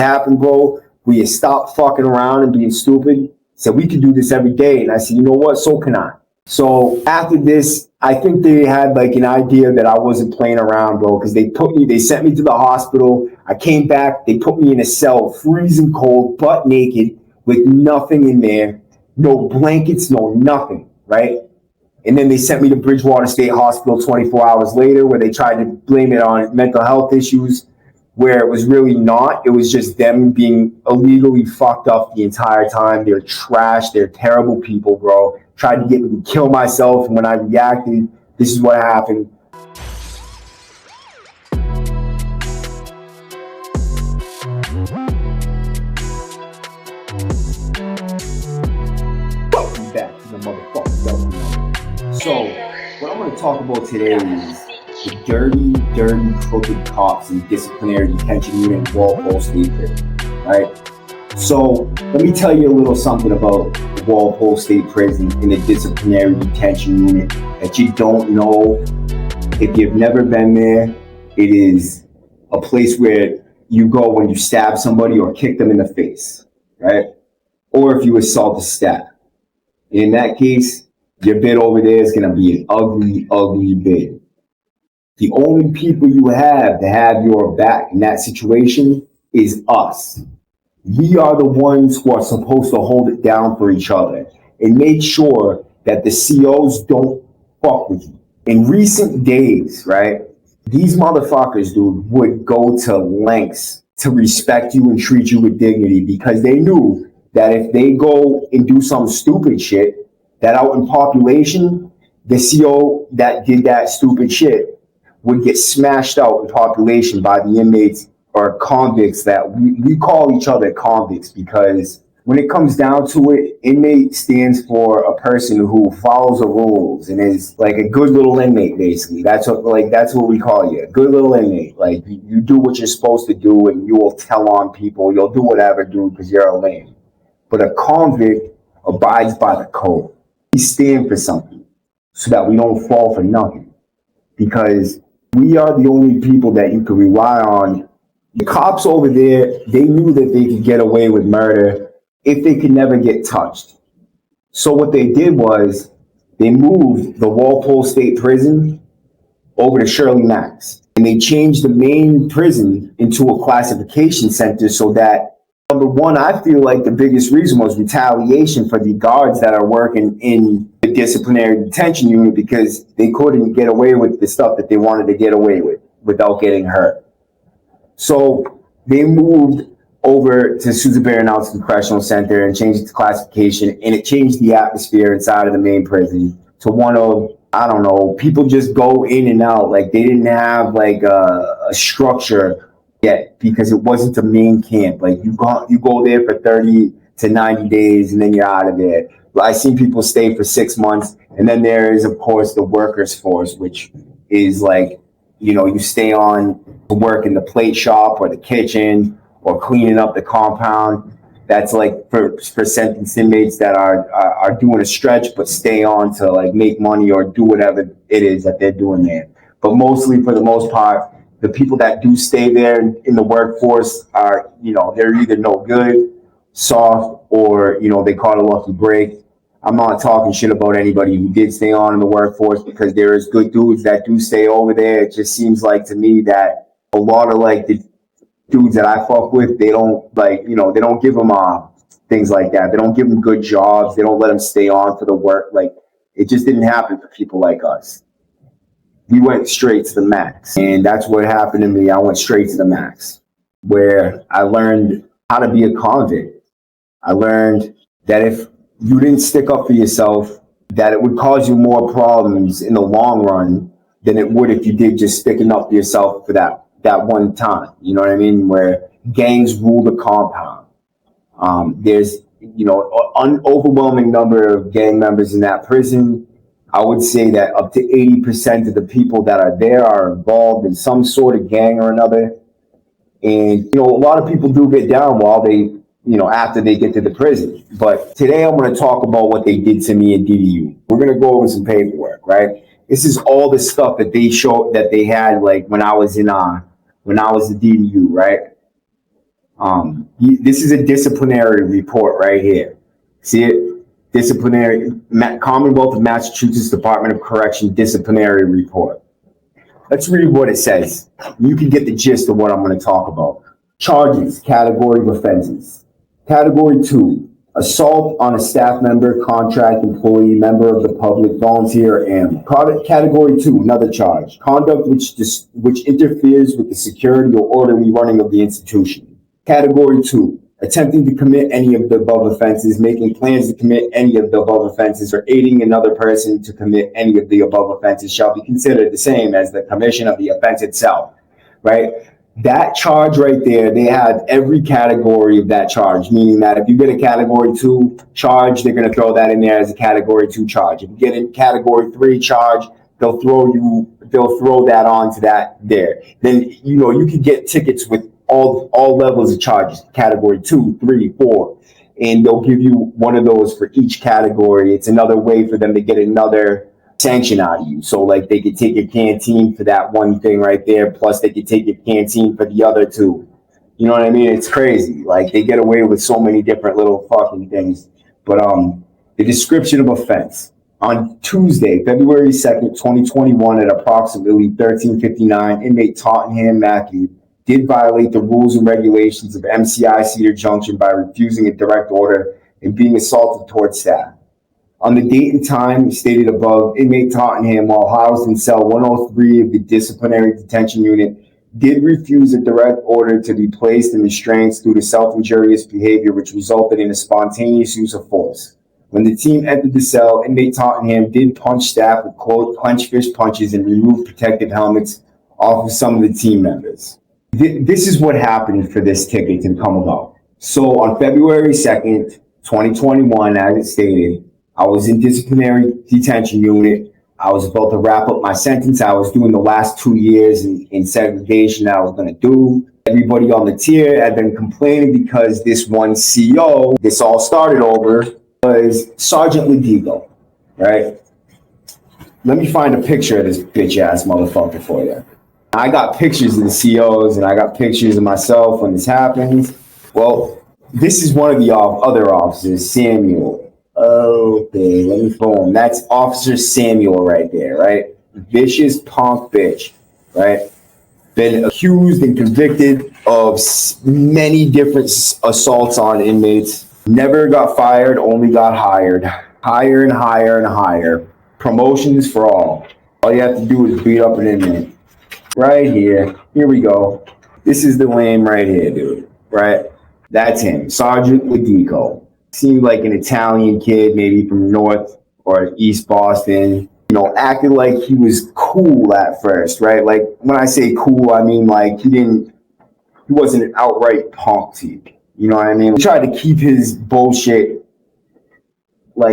happened, bro. We had stopped fucking around and being stupid. Said we could do this every day. And I said, you know what? So can I. So after this, I think they had like an idea that I wasn't playing around, bro, because they sent me to the hospital. I came back. They put me in a cell, freezing cold, butt naked, with nothing in there. No blankets, no nothing, right? And then they sent me to Bridgewater State Hospital 24 hours later, where they tried to blame it on mental health issues, where it was really not. It was just them being illegally fucked up the entire time. They're trash. They're terrible people, bro. Tried to get me to kill myself. And when I reacted, this is what happened. Welcome back to the motherfucking government. So, what I'm going to talk about today is the dirty, crooked cops in disciplinary detention unit in Walpole State Prison, right? So, let me tell you a little something about the Walpole State Prison in the disciplinary detention unit that you don't know if you've never been there. It is a place where you go when you stab somebody or kick them in the face, right? Or if you assault a staff. In that case, your bid over there is going to be an ugly, ugly bid. The only people you have to have your back in that situation is us. We are the ones who are supposed to hold it down for each other and make sure that the COs don't fuck with you. In recent days, right, these motherfuckers, dude, would go to lengths to respect you and treat you with dignity because they knew that if they go and do some stupid shit, that out in population, the CO that did that stupid shit would get smashed out in population by the inmates or convicts. That we call each other convicts because when it comes down to it, inmate stands for a person who follows the rules and is like a good little inmate, basically. That's what we call you, a good little inmate. Like you do what you're supposed to do and you will tell on people. You'll do whatever, dude, because you're a lame. But a convict abides by the code. We stand for something so that we don't fall for nothing. Because we are the only people that you can rely on. The cops over there, they knew that they could get away with murder if they could never get touched. So what they did was they moved the Walpole State Prison over to Shirley Max. And they changed the main prison into a classification center so that, number one, I feel like the biggest reason was retaliation for the guards that are working in the disciplinary detention unit because they couldn't get away with the stuff that they wanted to get away with without getting hurt. So they moved over to Susan Baranowski Correctional Center and changed it to classification, and it changed the atmosphere inside of the main prison to one of, I don't know, people just go in and out. Like they didn't have like a structure yet because it wasn't a main camp. Like you go there for 30 to 90 days and then you're out of there. I've seen people stay for 6 months. And then there is, of course, the workers force, which is like, you know, you stay on to work in the plate shop or the kitchen or cleaning up the compound. That's like for sentenced inmates that are doing a stretch but stay on to like make money or do whatever it is that they're doing there. But mostly, for the most part, the people that do stay there in the workforce are, you know, they're either no good, soft, or, you know, they caught a lucky break. I'm not talking shit about anybody who did stay on in the workforce because there is good dudes that do stay over there. It just seems like to me that a lot of like the dudes that I fuck with, they don't like, you know, they don't give them things like that. They don't give them good jobs. They don't let them stay on for the work. Like it just didn't happen for people like us. We went straight to the max. And that's what happened to me. I went straight to the max, where I learned how to be a convict. I learned that if you didn't stick up for yourself, that it would cause you more problems in the long run than it would if you did just sticking up for yourself for that one time. You know what I mean? Where gangs rule the compound. There's, you know, an overwhelming number of gang members in that prison. I would say that up to 80% of the people that are there are involved in some sort of gang or another. And, you know, a lot of people do get down while they, you know, after they get to the prison. But today I'm going to talk about what they did to me in DDU. We're going to go over some paperwork, right? This is all the stuff that they showed that they had, like when I was the DDU, right? This is a disciplinary report right here. See it? Disciplinary, Commonwealth of Massachusetts Department of Correction disciplinary report. Let's read what it says. You can get the gist of what I'm going to talk about. Charges, category of offenses. Category 2, assault on a staff member, contract employee, member of the public, volunteer, and category 2, another charge, conduct which interferes with the security or orderly running of the institution. Category 2, attempting to commit any of the above offenses, making plans to commit any of the above offenses, or aiding another person to commit any of the above offenses shall be considered the same as the commission of the offense itself, right? That charge right there, they have every category of that charge, meaning that if you get a category 2 charge, they're going to throw that in there as a category 2 charge. If you get a category 3 charge, they'll throw that onto that there. Then, you could get tickets with all levels of charges, category 2, 3, 4, and they'll give you one of those for each category. It's another way for them to get another sanction out of you. So like they could take your canteen for that one thing right there, plus they could take your canteen for the other 2. You know what I mean? It's crazy. Like they get away with so many different little fucking things. But the description of offense. On Tuesday, February 2nd, 2021 at approximately 13:59, inmate Tottenham Matthew did violate the rules and regulations of MCI Cedar Junction by refusing a direct order and being assaulted towards staff. On the date and time stated above, inmate Tottenham, while housed in cell 103 of the Disciplinary Detention Unit, did refuse a direct order to be placed in restraints due to self-injurious behavior, which resulted in a spontaneous use of force. When the team entered the cell, inmate Tottenham did punch staff with clenched fist punches and remove protective helmets off of some of the team members. This is what happened for this ticket to come about. So on February 2nd, 2021, as it stated, I was in disciplinary detention unit. I was about to wrap up my sentence. I was doing the last 2 years in segregation that I was going to do. Everybody on the tier had been complaining because this one CO, this all started over, was Sergeant Ledigo, right? Let me find a picture of this bitch-ass motherfucker for you. I got pictures of the COs and I got pictures of myself when this happens. Well, this is one of the other officers, Samuel. Okay, let me phone. That's Officer Samuel right there, right? Vicious punk bitch, right? Been accused and convicted of many different assaults on inmates. Never got fired, only got hired. Higher and higher and higher. Promotions for all. All you have to do is beat up an inmate. Right here. Here we go. This is the lame right here, dude. Right? That's him. Sergeant Ledigo. Seemed like an Italian kid, maybe from North or East Boston. Acted like he was cool at first, right? Like when I say cool, I mean like he wasn't an outright punk type. You know what I mean? He tried to keep his bullshit he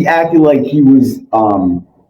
acted like he was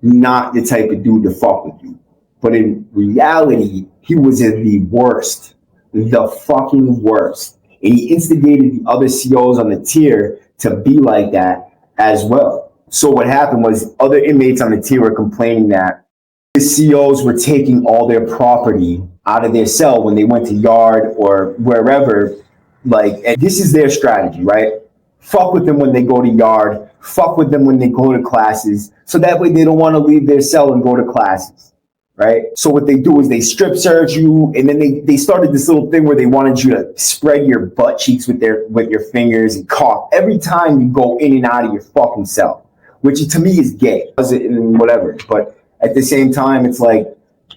not the type of dude to fuck with you. But in reality, he was the worst, the fucking worst. And he instigated the other COs on the tier to be like that as well. So what happened was other inmates on the tier were complaining that the COs were taking all their property out of their cell when they went to yard or wherever. And this is their strategy, right? Fuck with them when they go to yard. Fuck with them when they go to classes. So that way they don't want to leave their cell and go to classes. Right? So what they do is they strip search you, and then they started this little thing where they wanted you to spread your butt cheeks with your fingers and cough every time you go in and out of your fucking cell, which to me is gay, and whatever. But at the same time, it's like,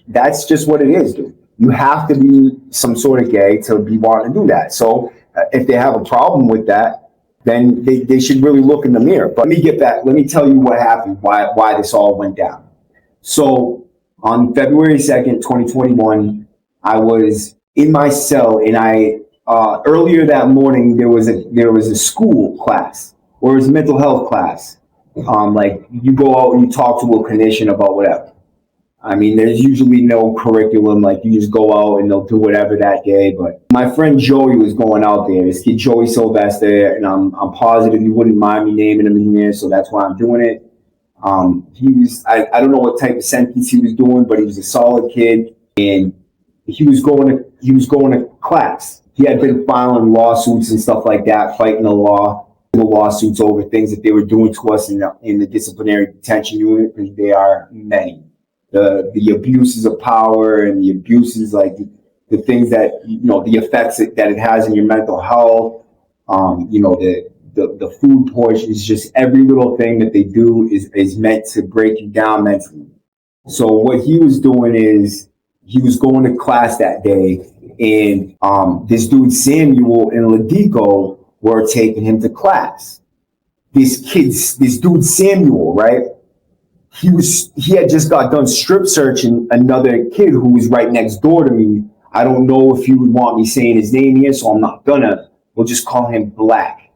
that's just what it is, dude. You have to be some sort of gay to be wanting to do that. So if they have a problem with that, then they should really look in the mirror. But let me get back. Let me tell you what happened, why this all went down. So on February 2nd, 2021, I was in my cell, and earlier that morning there was a school class, or it was a mental health class. You go out and you talk to a clinician about whatever. I mean, there's usually no curriculum. Like you just go out and they'll do whatever that day. But my friend Joey was going out there. This kid Joey Sylvester, and I'm positive you wouldn't mind me naming him in here, so that's why I'm doing it. He was, I don't know what type of sentence he was doing, but he was a solid kid, and he was going to class. He had been filing lawsuits and stuff like that, fighting the lawsuits over things that they were doing to us in the disciplinary detention unit, because they are many. The abuses of power and the abuses, like the things that, the effects that it has on your mental health, the food poisons, just every little thing that they do is meant to break you down mentally. So what he was doing is he was going to class that day, and this dude Samuel and Ladico were taking him to class. This dude Samuel, right? He had just got done strip searching another kid who was right next door to me. I don't know if you would want me saying his name here, so I'm not gonna. We'll just call him Black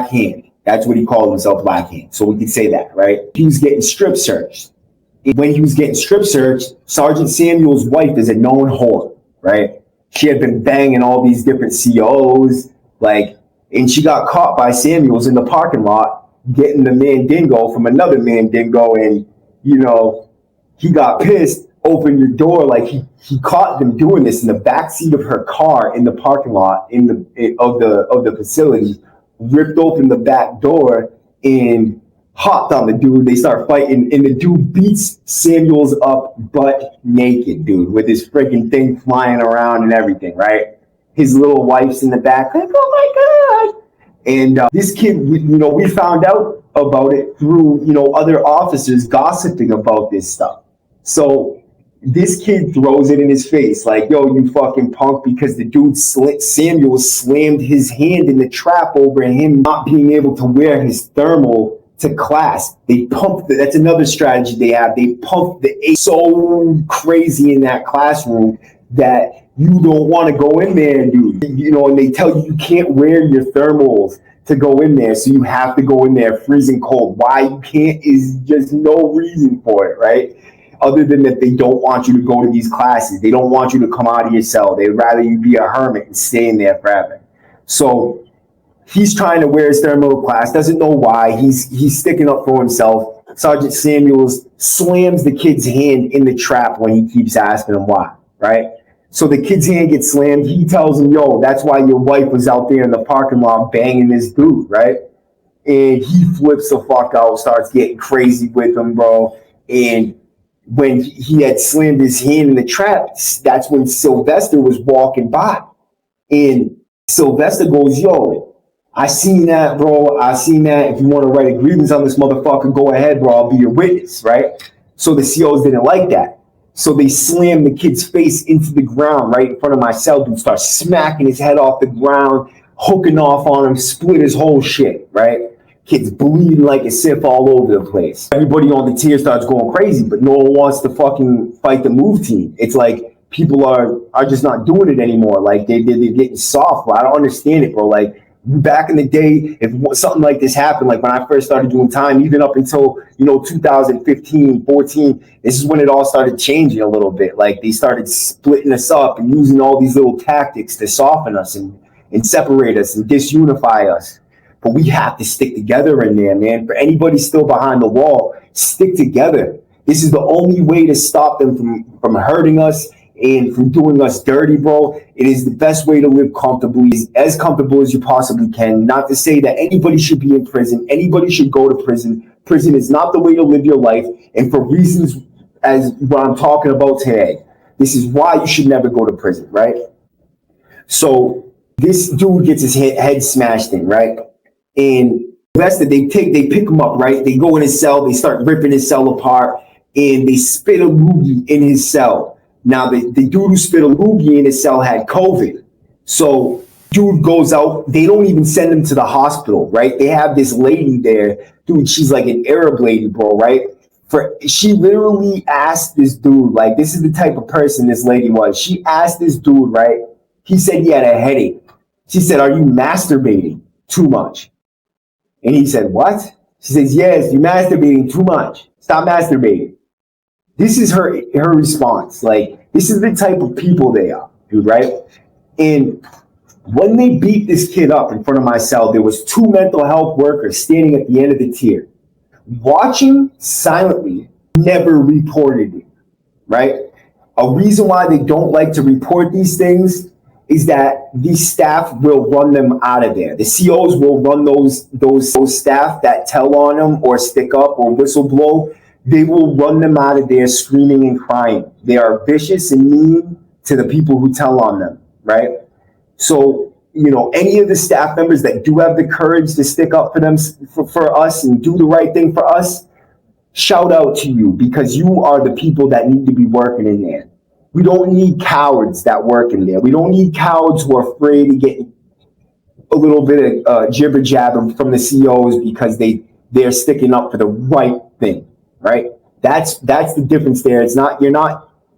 Hand. That's what he called himself, Black Hand. So we can say that, right? He was getting strip searched. When he was getting strip searched, Sergeant Samuel's wife is a known whore, right? She had been banging all these different COs, and she got caught by Samuels in the parking lot getting the mandingo from another mandingo, and he got pissed, opened the door, he caught them doing this in the backseat of her car in the parking lot of the facility, ripped open the back door and hopped on the dude. They start fighting, and the dude beats Samuels up butt naked, dude, with his freaking thing flying around and everything, right? His little wife's in the back, like, oh my God. And this kid, we found out about it through, other officers gossiping about this stuff. So this kid throws it in his face, like, yo, you fucking punk, because the dude, Samuel, slammed his hand in the trap over him not being able to wear his thermal to class. They pumped that's another strategy they have. They pump the air so crazy in that classroom that you don't want to go in there, dude. And they tell you can't wear your thermals to go in there, so you have to go in there freezing cold. Why you can't is just no reason for it, right? Other than that, they don't want you to go to these classes. They don't want you to come out of your cell. They'd rather you be a hermit and stay in there forever. So he's trying to wear his thermal class, doesn't know why. He's sticking up for himself. Sergeant Samuels slams the kid's hand in the trap when he keeps asking him why, right? So the kid's hand gets slammed. He tells him, yo, that's why your wife was out there in the parking lot banging this dude, right? And he flips the fuck out, starts getting crazy with him, bro. And when he had slammed his hand in the trap, that's when Sylvester was walking by. And Sylvester goes, yo, I seen that, bro. I seen that. If you want to write a grievance on this motherfucker, go ahead, bro. I'll be your witness, right? So the COs didn't like that. So they slammed the kid's face into the ground right in front of my cell. Dude starts smacking his head off the ground, hooking off on him, split his whole shit, right? Kid's bleeding like a sip all over the place. Everybody on the tier starts going crazy, but no one wants to fucking fight the move team. It's like people are just not doing it anymore. Like they're getting soft. Bro. I don't understand it, bro. Like back in the day, if something like this happened, like when I first started doing time, even up until 2015, 14, this is when it all started changing a little bit. Like they started splitting us up and using all these little tactics to soften us and separate us and disunify us. But we have to stick together in there, man. For anybody still behind the wall, stick together. This is the only way to stop them from hurting us and from doing us dirty, bro. It is the best way to live comfortably, as comfortable as you possibly can. Not to say that anybody should be in prison. Anybody should go to prison. Prison is not the way to live your life. And for reasons as what I'm talking about today, this is why you should never go to prison, right? So this dude gets his head smashed in, right? And they pick him up, right? They go in his cell, they start ripping his cell apart, and they spit a loogie in his cell. Now, the dude who spit a loogie in his cell had COVID. So dude goes out, they don't even send him to the hospital, right? They have this lady there, dude, she's like an Arab lady, bro, right? She literally asked this dude, like, this is the type of person this lady was. She asked this dude, right? He said he had a headache. She said, are you masturbating too much? And he said, what? She says, yes, you're masturbating too much. Stop masturbating. This is her response. Like, this is the type of people they are, dude, right? And when they beat this kid up in front of my cell, there was 2 mental health workers standing at the end of the tier, watching silently, never reported it, right? A reason why they don't like to report these things is that these staff will run them out of there. The COs will run those staff that tell on them or stick up or whistle blow. They will run them out of there screaming and crying. They are vicious and mean to the people who tell on them, right? So, any of the staff members that do have the courage to stick up for them, for us and do the right thing for us, shout out to you, because you are the people that need to be working in there. We don't need cowards that work in there. We don't need cowards who are afraid to get a little bit of jibber jabber from the COs because they're sticking up for the right thing, right? That's the difference there. It's not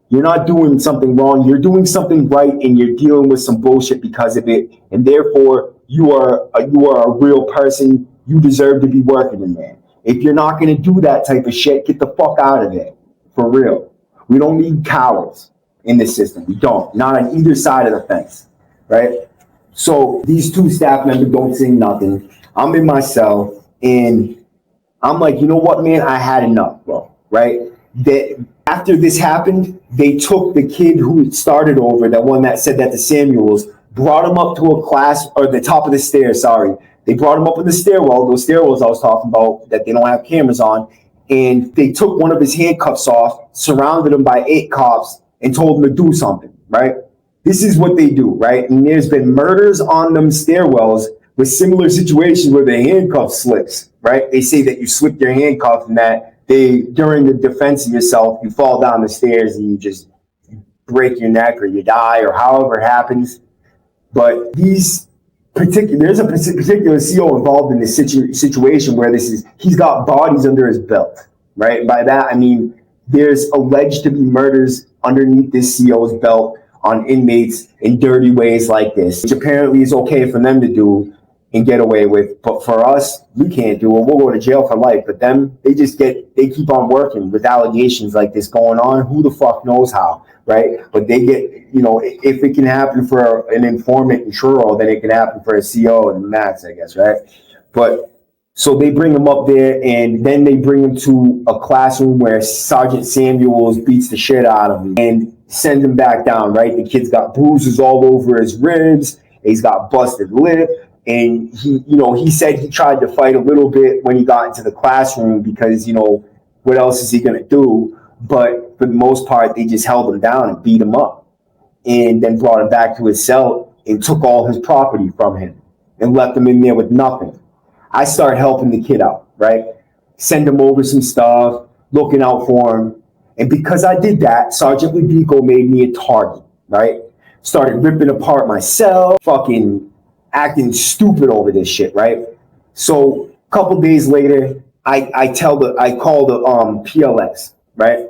you're not doing something wrong. You're doing something right, and you're dealing with some bullshit because of it, and therefore you are a real person. You deserve to be working in there. If you're not going to do that type of shit, get the fuck out of there, for real. We don't need cowards in this system. We don't. Not on either side of the fence, right? So these two staff members don't say nothing. I'm in my cell, and I'm like, you know what, man? I had enough, bro, right? After this happened, they took the kid who had started over, the one that said that to Samuels, brought him up to a class, or the top of the stairs, sorry. They brought him up in the stairwell, those stairwells I was talking about that they don't have cameras on, and they took one of his handcuffs off, surrounded him by 8 cops, and told him to do something, right? This is what they do, right? And there's been murders on them stairwells with similar situations where the handcuff slips, right? They say that you slip your handcuff and that during the defense of yourself, you fall down the stairs and you just break your neck or you die or however it happens. But there's a particular CO involved in this situation where he's got bodies under his belt, right? And by that, I mean, there's alleged to be murders underneath this CO's belt on inmates in dirty ways like this, which apparently is okay for them to do and get away with. But for us, we can't do it. We'll go to jail for life. But them, they keep on working with allegations like this going on. Who the fuck knows how, right? But they get, if it can happen for an informant in Truro, then it can happen for a CO and Max, I guess, right? But so they bring him up there, and then they bring him to a classroom where Sergeant Samuels beats the shit out of him and sends him back down, right? The kid's got bruises all over his ribs. He's got busted lip. And he said he tried to fight a little bit when he got into the classroom because, what else is he going to do? But for the most part, they just held him down and beat him up and then brought him back to his cell and took all his property from him and left him in there with nothing. I started helping the kid out, right? Send him over some stuff, looking out for him. And because I did that, Sergeant Ludico made me a target, right? Started ripping apart my cell, fucking acting stupid over this shit, right? So a couple days later, I call the PLX, right?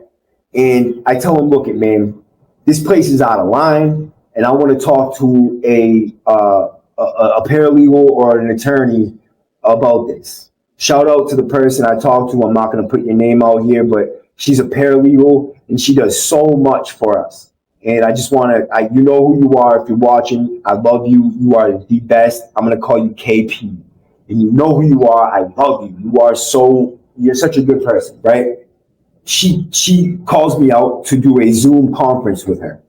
And I tell him, look, man, this place is out of line, and I want to talk to a paralegal or an attorney about this. Shout out to the person I talked to. I'm not going to put your name out here, but she's a paralegal, and she does so much for us. And I just want to, you know who you are if you're watching. I love you. You are the best. I'm going to call you KP. And you know who you are. I love you. You're such a good person, right? She calls me out to do a Zoom conference with her.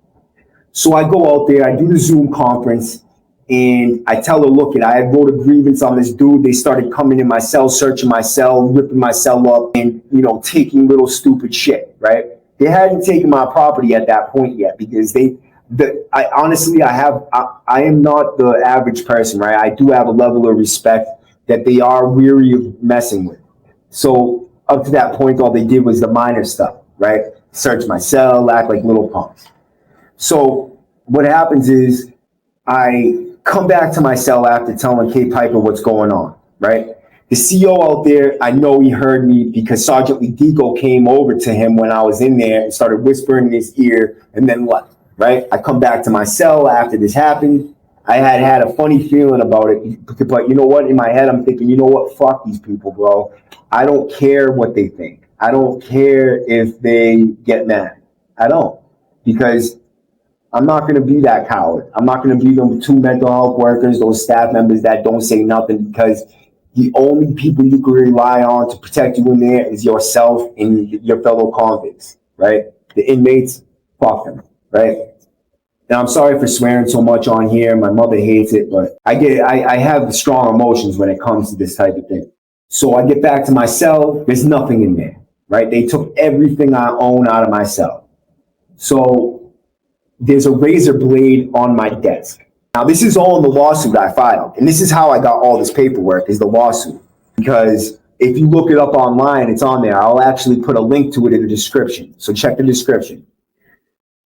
So I go out there, I do the Zoom conference, and I tell her, look, I wrote a grievance on this dude. They started coming in my cell, searching my cell, ripping my cell up, and, taking little stupid shit, right? They hadn't taken my property at that point yet because I am not the average person, right? I do have a level of respect that they are weary of messing with. So up to that point, all they did was the minor stuff, right? Search my cell, act like little punks. So what happens is I come back to my cell after telling Kate Piper what's going on, right? The CO out there, I know he heard me because Sergeant Lidico came over to him when I was in there and started whispering in his ear and then left, right? I come back to my cell after this happened. I had a funny feeling about it, but you know what? In my head, I'm thinking, you know what? Fuck these people, bro. I don't care what they think. I don't care if they get mad. I don't, because I'm not going to be that coward. I'm not going to be them 2 mental health workers, those staff members that don't say nothing, because the only people you can rely on to protect you in there is yourself and your fellow convicts, right? The inmates, Fuck them, right? Now, I'm sorry for swearing so much on here. My mother hates it, but I get it. I have strong emotions when it comes to this type of thing. So I get back to my cell. There's nothing in there, right? They took everything I own out of my cell. So there's a razor blade on my desk. Now, this is all in the lawsuit I filed. And this is how I got all this paperwork, is the lawsuit. Because if you look it up online, it's on there. I'll actually put a link to it in the description. So check the description.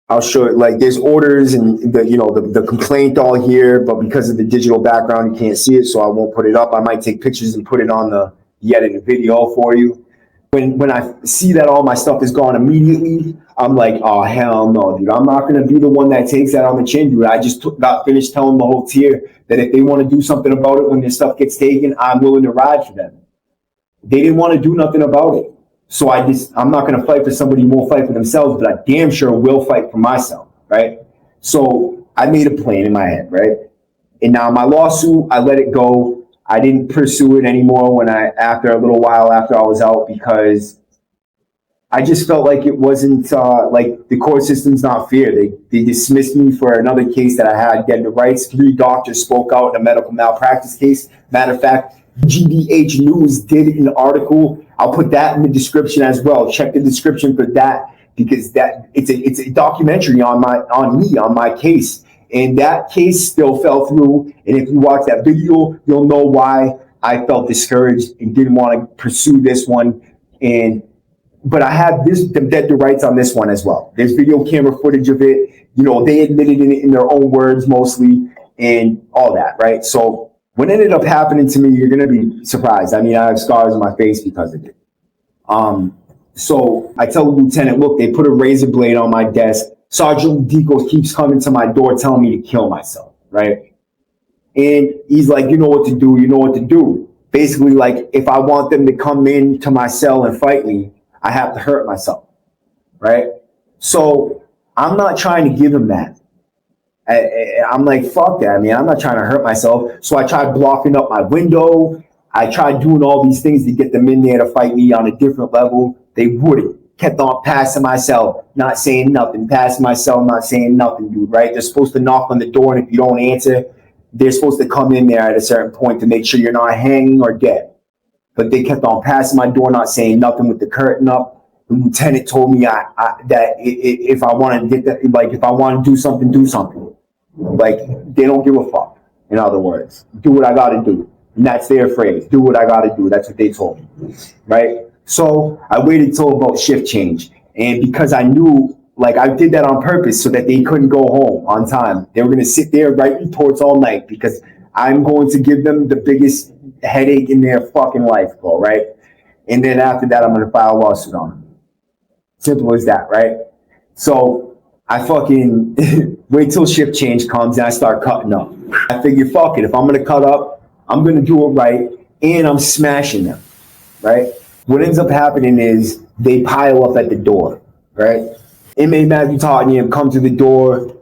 I'll show it. Like, there's orders and the complaint all here, but because of the digital background, you can't see it, so I won't put it up. I might take pictures and put it on the edited video for you. When I see that all my stuff is gone immediately, I'm like, oh, hell no, dude. I'm not going to be the one that takes that on the chin, dude. I just got finished telling the whole tier that if they want to do something about it when their stuff gets taken, I'm willing to ride for them. They didn't want to do nothing about it. So I'm not going to fight for somebody who won't fight for themselves, but I damn sure will fight for myself, right? So I made a plan in my head, right? And now my lawsuit, I let it go. I didn't pursue it anymore after a little while after I was out, because I just felt like it wasn't, like the court system's not fair. They dismissed me for another case that I had, getting the rights. 3 doctors spoke out in a medical malpractice case. Matter of fact, GBH News did an article. I'll put that in the description as well. Check the description for that, because it's a documentary on my case. And that case still fell through. And if you watch that video, you'll know why I felt discouraged and didn't want to pursue this one. But I have the rights on this one as well. There's video camera footage of it. They admitted it in their own words mostly, and all that, right? So what ended up happening to me, you're going to be surprised. I mean, I have scars on my face because of it. So I tell the lieutenant, look, they put a razor blade on my desk. Sergeant Deco keeps coming to my door telling me to kill myself, right? And he's like, you know what to do. Basically, like, if I want them to come in to my cell and fight me, I have to hurt myself, right? So I'm not trying to give him that. I'm like, fuck that. I mean, I'm not trying to hurt myself. So I tried blocking up my window. I tried doing all these things to get them in there to fight me on a different level. They wouldn't. Kept on passing my cell, not saying nothing. Passing my cell, not saying nothing, dude, right? They're supposed to knock on the door, and if you don't answer, they're supposed to come in there at a certain point to make sure you're not hanging or dead. But they kept on passing my door, not saying nothing with the curtain up. The lieutenant told me that if I want to get that, like, if I want to do something, do something. Like, they don't give a fuck. In other words, do what I got to do. And that's their phrase. Do what I got to do. That's what they told me. Right? So I waited till about shift change. And because I knew, like, I did that on purpose so that they couldn't go home on time. They were going to sit there, write reports all night, because I'm going to give them the biggest headache in their fucking life, bro, right? And then after that, I'm going to file a lawsuit on them. Simple as that, right? So I fucking wait till shift change comes and I start cutting up. I figure, fuck it. If I'm going to cut up, I'm going to do it right, and I'm smashing them, right? What ends up happening is they pile up at the door, right? Inmate Matthew Tottenham come to the door,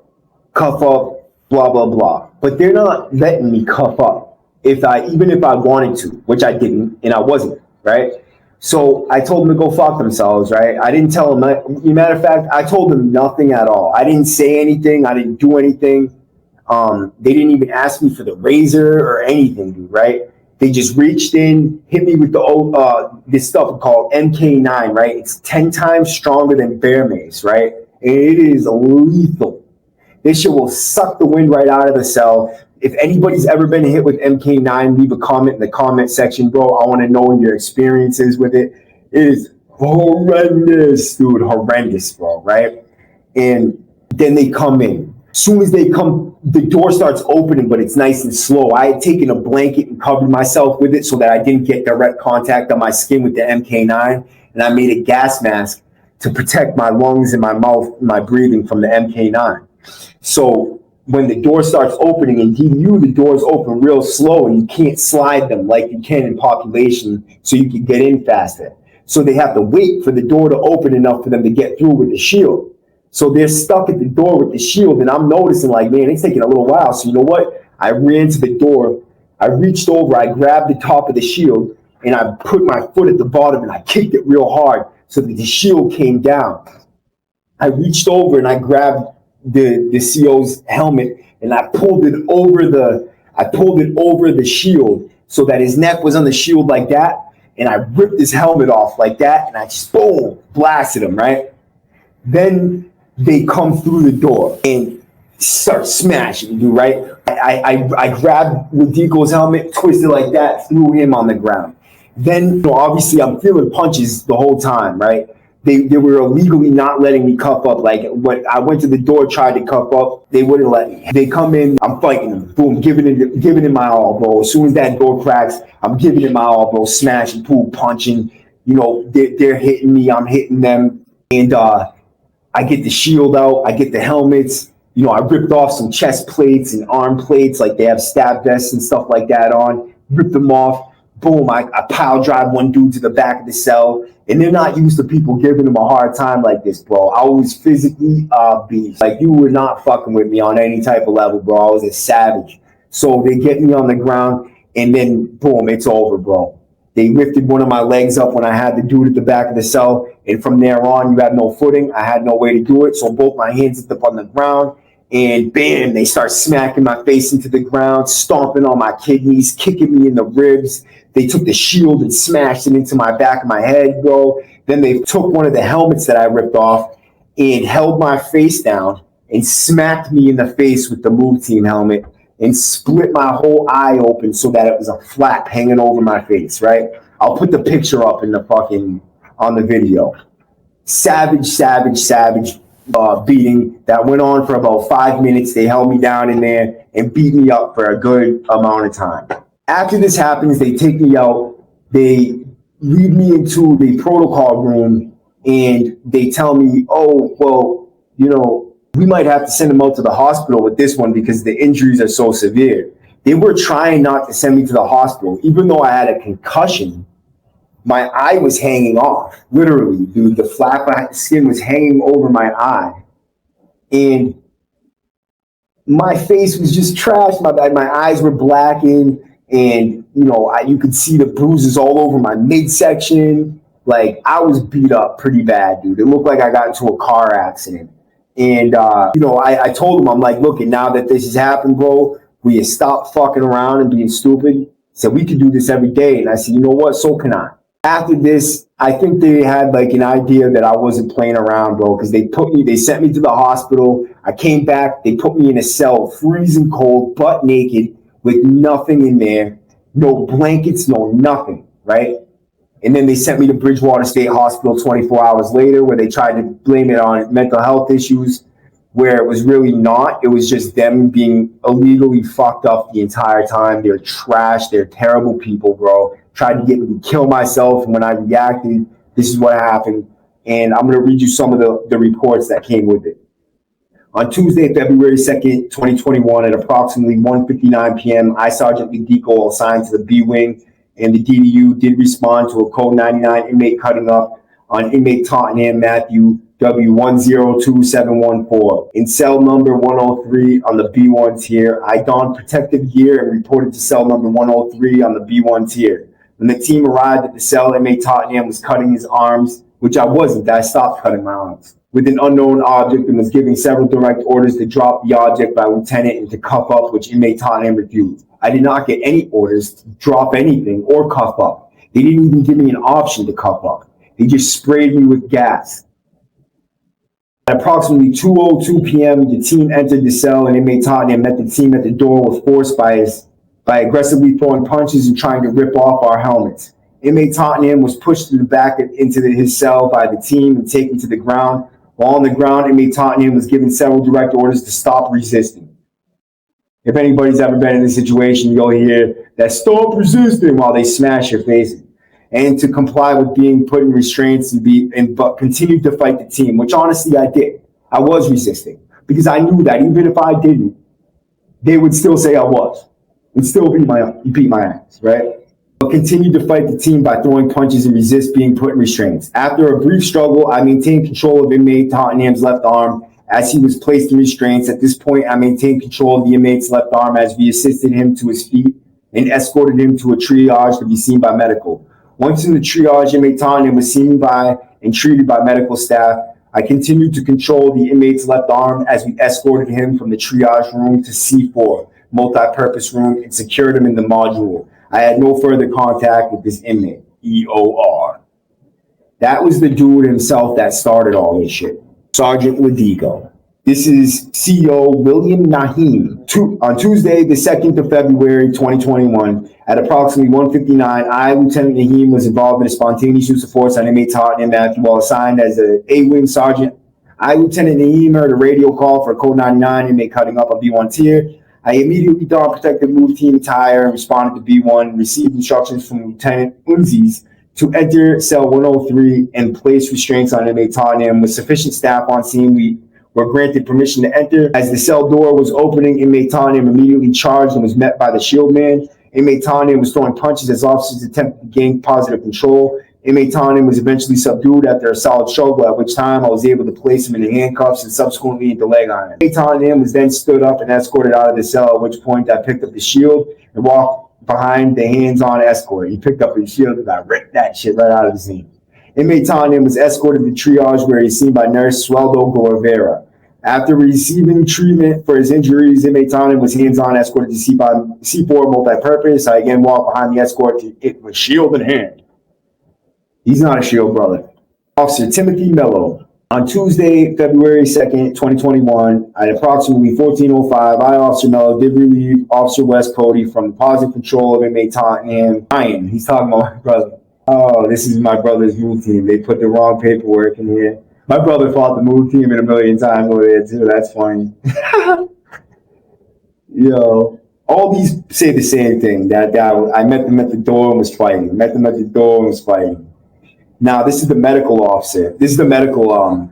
cuff up, blah, blah, blah. But they're not letting me cuff up even if I wanted to, which I didn't, and I wasn't, right? So I told them to go fuck themselves, right? I didn't tell them, matter of fact, I told them nothing at all. I didn't say anything. I didn't do anything. They didn't even ask me for the razor or anything, dude, right? They just reached in, hit me with this stuff called MK9, right? It's 10 times stronger than bear mace, right? And it is lethal. This shit will suck the wind right out of the cell. If anybody's ever been hit with MK9, leave a comment in the comment section, bro. I want to know your experiences with it. It is horrendous, dude. Horrendous, bro, right? And then they come in. As soon as they come, the door starts opening, but it's nice and slow. I had taken a blanket and covered myself with it so that I didn't get direct contact on my skin with the MK9. And I made a gas mask to protect my lungs and my mouth, and my breathing from the MK9. So when the door starts opening, and DU, the doors open real slow, and you can't slide them like you can in population, so you can get in faster. So they have to wait for the door to open enough for them to get through with the shield. So they're stuck at the door with the shield, and I'm noticing, like, man, it's taking a little while. So you know what? I ran to the door. I reached over. I grabbed the top of the shield, and I put my foot at the bottom, and I kicked it real hard so that the shield came down. I reached over and I grabbed the CO's helmet and I pulled it over the shield so that his neck was on the shield like that. And I ripped his helmet off like that and I just boom, blasted him, right? Then they come through the door and start smashing, dude, right? I grabbed Wadiko's helmet, twisted like that, threw him on the ground. Then, obviously, I'm feeling punches the whole time, right? They were illegally not letting me cuff up. Like, when I went to the door, tried to cuff up, they wouldn't let me. They come in, I'm fighting them, boom, giving it my all, bro. As soon as that door cracks, I'm giving it my all, bro. Smashing, boom, punching. They're hitting me, I'm hitting them, and I get the shield out, I get the helmets. I ripped off some chest plates and arm plates, like they have stab vests and stuff like that on. Ripped them off. Boom, I pile drive one dude to the back of the cell. And they're not used to people giving them a hard time like this, bro. I was physically a beast. Like, you were not fucking with me on any type of level, bro. I was a savage. So they get me on the ground, and then, boom, it's over, bro. They lifted one of my legs up when I had the dude at the back of the cell. And from there on, you have no footing. I had no way to do it. So both my hands hit up on the ground. And bam, they start smacking my face into the ground, stomping on my kidneys, kicking me in the ribs. They took the shield and smashed it into my back of my head, bro. Then they took one of the helmets that I ripped off and held my face down and smacked me in the face with the Move Team helmet and split my whole eye open so that it was a flap hanging over my face, right? I'll put the picture up in on the video. Savage beating that went on for about 5 minutes. They held me down in there and beat me up for a good amount of time. After this happens, they take me out. They lead me into the protocol room and they tell me, oh, well, we might have to send him out to the hospital with this one because the injuries are so severe. They were trying not to send me to the hospital. Even though I had a concussion, my eye was hanging off. Literally, dude, the flap of skin was hanging over my eye. And my face was just trashed. My eyes were blackened. And, you could see the bruises all over my midsection. Like, I was beat up pretty bad, dude. It looked like I got into a car accident. And, I told him, I'm like, look, and now that this has happened, bro, will you stop fucking around and being stupid? Said, we could do this every day. And I said, you know what? So can I. After this, I think they had like an idea that I wasn't playing around, bro, because they sent me to the hospital. I came back. They put me in a cell, freezing cold, butt naked, with nothing in there, no blankets, no nothing, right? And then they sent me to Bridgewater State Hospital 24 hours later, where they tried to blame it on mental health issues, where it was really not. It was just them being illegally fucked up the entire time. They're trash. They're terrible people, bro. Tried to get me to kill myself. And when I reacted, this is what happened. And I'm going to read you some of the reports that came with it. On Tuesday, February 2nd, 2021, at approximately 1:59 p.m., I Sergeant Wadiko, assigned to the B Wing, and the DDU did respond to a Code 99 inmate cutting up on inmate Tottenham Matthew W102714. In cell number 103 on the B1 tier, I donned protective gear and reported to cell number 103 on the B1 tier. When the team arrived at the cell, inmate Tottenham was cutting his arms, which I wasn't. I stopped cutting my arms, with an unknown object and was giving several direct orders to drop the object by lieutenant and to cuff up, which inmate Tottenham refused. I did not get any orders to drop anything or cuff up. They didn't even give me an option to cuff up. They just sprayed me with gas. At approximately 2:02 p.m., the team entered the cell and inmate Tottenham met the team at the door with force by aggressively throwing punches and trying to rip off our helmets. Inmate Tottenham was pushed to the back into his cell by the team and taken to the ground. While on the ground, inmate Tottenham was given several direct orders to stop resisting. If anybody's ever been in this situation, you'll hear that stop resisting while they smash your faces. And to comply with being put in restraints but continue to fight the team, which honestly I did. I was resisting because I knew that even if I didn't, they would still say I was and still beat my ass, right? But continued to fight the team by throwing punches and resist being put in restraints. After a brief struggle, I maintained control of inmate Tottenham's left arm as he was placed in restraints. At this point, I maintained control of the inmate's left arm as we assisted him to his feet and escorted him to a triage to be seen by medical. Once in the triage, inmate Tottenham was seen by and treated by medical staff. I continued to control the inmate's left arm as we escorted him from the triage room to C4, multi-purpose room, and secured him in the module. I had no further contact with this inmate, EOR. That was the dude himself that started all this shit, Sergeant Ladigo. This is CO William Naheem. On Tuesday, the 2nd of February, 2021, at approximately 1:59, I, Lieutenant Naheem, was involved in a spontaneous use of force on inmate Tottenham Matthew while assigned as a A-Wing Sergeant. I, Lieutenant Naheem, heard a radio call for a Code 99 inmate cutting up on B1 tier. I immediately donned protective move team attire and responded to B1 and received instructions from Lieutenant Unzis to enter cell 103 and place restraints on inmate Tottenham. With sufficient staff on scene, we were granted permission to enter. As the cell door was opening, inmate Tottenham immediately charged and was met by the shield man. Inmate Tottenham was throwing punches as officers attempted to gain positive control. Inmate Tottenham was eventually subdued after a solid struggle, at which time I was able to place him in the handcuffs and subsequently into leg iron. Inmate Tottenham was then stood up and escorted out of the cell, at which point I picked up the shield and walked behind the hands-on escort. He picked up his shield and I ripped that shit right out of the scene. Inmate Tottenham was escorted to triage where he was seen by nurse Sweldo Guevara. After receiving treatment for his injuries, inmate Tottenham was hands-on escorted to C4 multi-purpose. I again walked behind the escort with shield in hand. He's not a shield brother. Officer Timothy Mello. On Tuesday, February 2nd, 2021, at approximately 14:05, I, Officer Mello, did relieve Officer West Cody from positive control of inmate Tottenham. Ryan, he's talking about my brother. Oh, this is my brother's move team. They put the wrong paperwork in here. My brother fought the move team a million times over there too. That's funny. Yo, all these say the same thing. That guy, I met them at the door and was fighting. Now, this is the medical officer. This is the medical,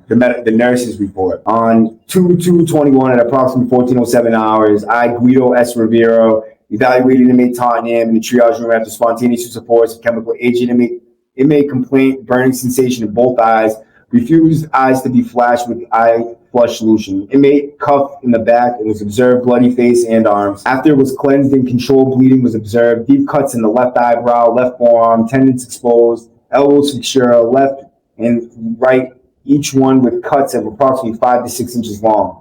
the nurse's report. On 2/2/21 at approximately 14:07 hours, I, Guido S. Rivero, evaluated inmate Tottenham in the triage room after spontaneous use of force of chemical agent. Inmate complaint, burning sensation in both eyes, refused eyes to be flashed with eye flush solution. Inmate cuffed in the back and was observed bloody face and arms. After it was cleansed and controlled bleeding was observed. Deep cuts in the left eyebrow, left forearm, tendons exposed, elbows fixture, left and right, each one with cuts of approximately 5 to 6 inches long.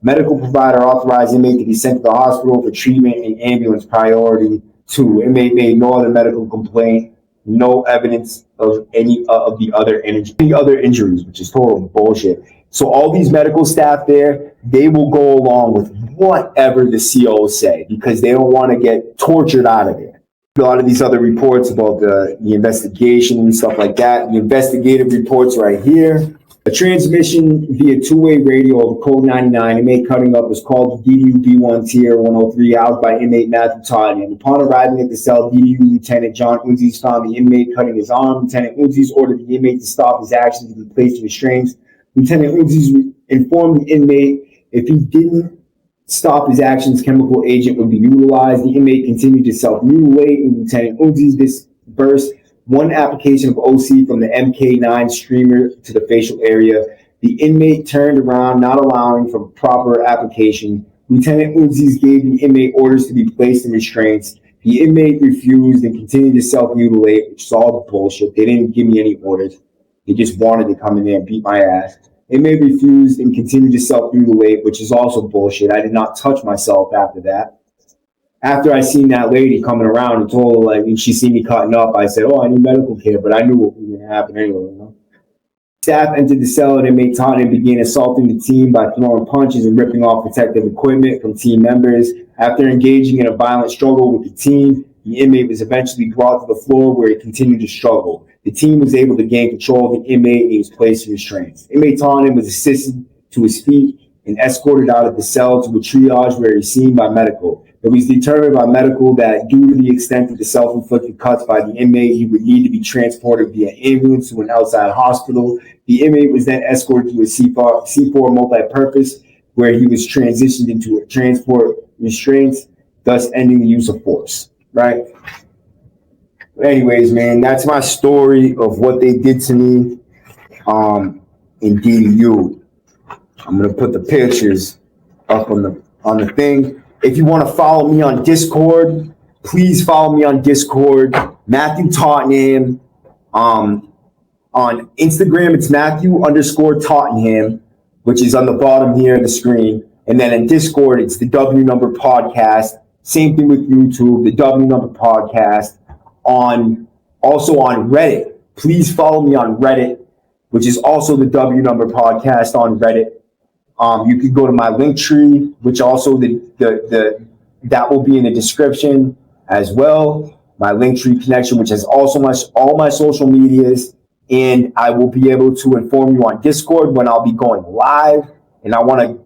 Medical provider authorized inmate to be sent to the hospital for treatment and ambulance priority 2. Inmate made no other medical complaint. No evidence of any of the other injuries, which is total bullshit. So all these medical staff there, they will go along with whatever the COs say because they don't want to get tortured out of there. A lot of these other reports about the investigation and stuff like that. The investigative reports right here. A transmission via two-way radio of Code 99 inmate cutting up was called DDU B1 Tier 103, housed by inmate Matthew Tottenham. Upon arriving at the cell, DDU Lieutenant John Unzis found the inmate cutting his arm. Lieutenant Unzis ordered the inmate to stop his actions and be placed in restraints. Lieutenant Unzis informed the inmate if he didn't stop his actions, chemical agent would be utilized. The inmate continued to self-mutilate, and Lieutenant Unzis dispersed one application of OC from the MK9 streamer to the facial area. The inmate turned around, not allowing for proper application. Lieutenant Unzis gave the inmate orders to be placed in restraints. The inmate refused and continued to self-mutilate, which is all the bullshit. They didn't give me any orders. They just wanted to come in there and beat my ass. Inmate refused and continued to self-mutilate, which is also bullshit. I did not touch myself after that. After I seen that lady coming around and told her, like, when she seen me cutting up, I said, I need medical care, but I knew what was going to happen anyway, you know? Staff entered the cell and inmate Tottenham began assaulting the team by throwing punches and ripping off protective equipment from team members. After engaging in a violent struggle with the team, the inmate was eventually brought to the floor where he continued to struggle. The team was able to gain control of the inmate and he was placed in restraints. Inmate Tottenham was assisted to his feet and escorted out of the cell to a triage where he was seen by medical. It was determined by medical that due to the extent of the self-inflicted cuts by the inmate, he would need to be transported via ambulance to an outside hospital. The inmate was then escorted to a C4 multi-purpose where he was transitioned into a transport restraints, thus ending the use of force, right? But anyways, man, that's my story of what they did to me in DDU. I'm going to put the pictures up on the thing. If you want to follow me on Discord, please follow me on Discord. Matthew Tottenham. On Instagram, it's Matthew_Tottenham, which is on the bottom here of the screen. And then in Discord, it's the W Number Podcast. Same thing with YouTube, the W Number Podcast. Also on Reddit. Please follow me on Reddit, which is also the W Number Podcast on Reddit. You can go to my link tree, which also that will be in the description as well. My link tree connection, which has also all my social medias. And I will be able to inform you on Discord when I'll be going live. And I want to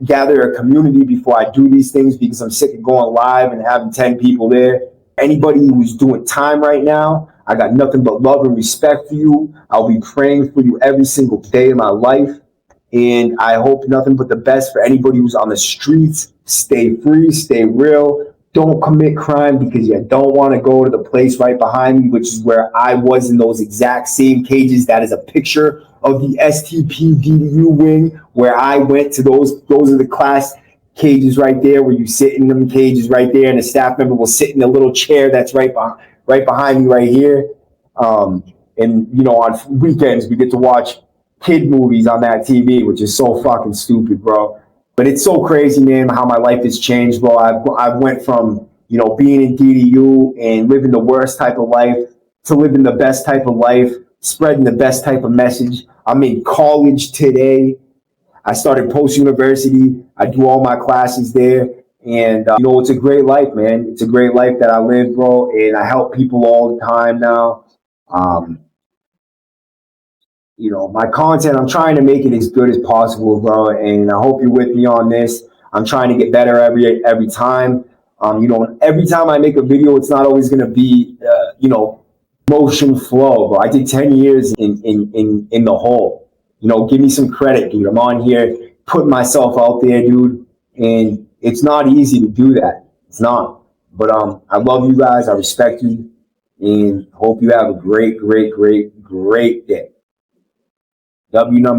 gather a community before I do these things because I'm sick of going live and having 10 people there. Anybody who's doing time right now, I got nothing but love and respect for you. I'll be praying for you every single day of my life. And I hope nothing but the best for anybody who's on the streets. Stay free, stay real. Don't commit crime because you don't want to go to the place right behind me, which is where I was in those exact same cages. That is a picture of the STP DDU wing where I went to. Those are the class cages right there where you sit in them cages right there, and the staff member will sit in the little chair that's right behind me right here. And on weekends we get to watch kid movies on that TV, which is so fucking stupid, bro. But it's so crazy, man, how my life has changed, bro. I went from, being in DDU and living the worst type of life to living the best type of life, spreading the best type of message. I'm in college today. I started post-university. I do all my classes there. And, it's a great life, man. It's a great life that I live, bro. And I help people all the time now. My content, I'm trying to make it as good as possible, bro. And I hope you're with me on this. I'm trying to get better every time. Every time I make a video, it's not always going to be, motion flow, bro. I did 10 years in the hole. Give me some credit, dude. I'm on here putting myself out there, dude. And it's not easy to do that. It's not. But I love you guys. I respect you. And hope you have a great, great, great, great day. W Number